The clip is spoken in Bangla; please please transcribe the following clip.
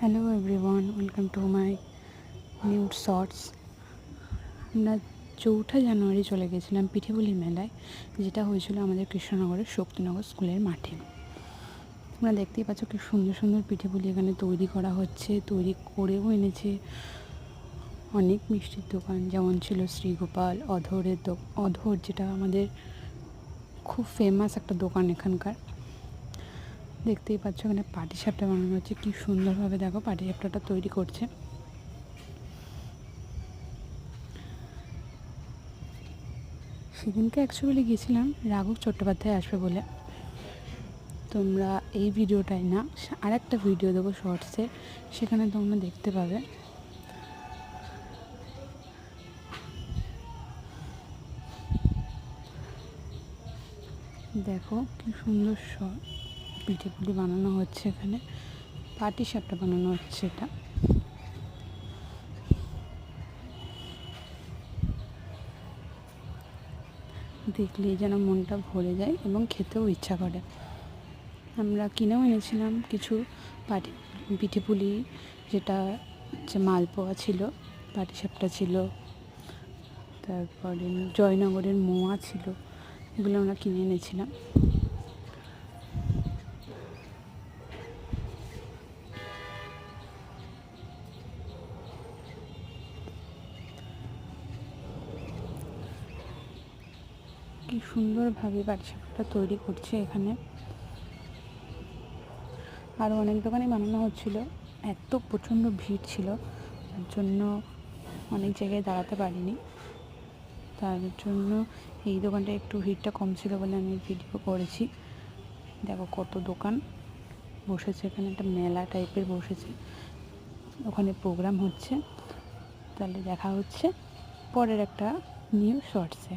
Hello everyone, welcome to my new shorts. আমরা 4ঠা জানুয়ারি চলে গেছিলাম পিঠেপুলি মেলায়, যেটা হয়েছিল আমাদের কৃষ্ণনগরের শক্তিনগর স্কুলের মাঠে। তোমরা দেখতেই পাচ্ছ কি সুন্দর সুন্দর পিঠেপুলি এখানে তৈরি করা হচ্ছে, তৈরি করেও এনেছে। অনেক মিষ্টির দোকান, যেমন ছিল শ্রীগোপাল, অধর, যেটা আমাদের খুব ফেমাস একটা দোকান এখানকার। দেখতেই পাচ্ছ এখানে পাটিসাপটা বানানো হচ্ছে, কি সুন্দরভাবে দেখো পাটিসাপটাটা তৈরি করছে। সেদিনকে অ্যাকচুয়ালি গেছিলাম রাঘব চট্টোপাধ্যায় আসবে বলে। তোমরা এই ভিডিওটাই না, আর একটা ভিডিও দেবো শর্টসে, সেখানে তোমরা দেখতে পাবে। দেখো কি সুন্দর পিঠেপুলি বানানো হচ্ছে, এখানে পাটিসাপটা বানানো হচ্ছে। এটা দেখলেই যেন মনটা ভরে যায় এবং খেতেও ইচ্ছা করে। আমরা কিনেও এনেছিলাম কিছু পিঠেপুলি, যেটা হচ্ছে মালপোয়া ছিল, পাটিসাপটা ছিল, তারপরে জয়নগরের মোয়া ছিল, এগুলো আমরা কিনে এনেছিলাম। কি সুন্দরভাবে পাটিসাপটা তৈরি করছে এখানে। আরও অনেক দোকানে বানানো হচ্ছিল, এত প্রচণ্ড ভিড় ছিল, তার জন্য অনেক জায়গায় দাঁড়াতে পারিনি। তার জন্য এই দোকানটা একটু ভিড়টা কম ছিল বলে আমি ভিডিও করেছি। দেখো কত দোকান বসেছে, এখানে একটা মেলা টাইপের বসেছে, ওখানে প্রোগ্রাম হচ্ছে। তাহলে দেখা হচ্ছে পরের একটা নিউ শর্টসে।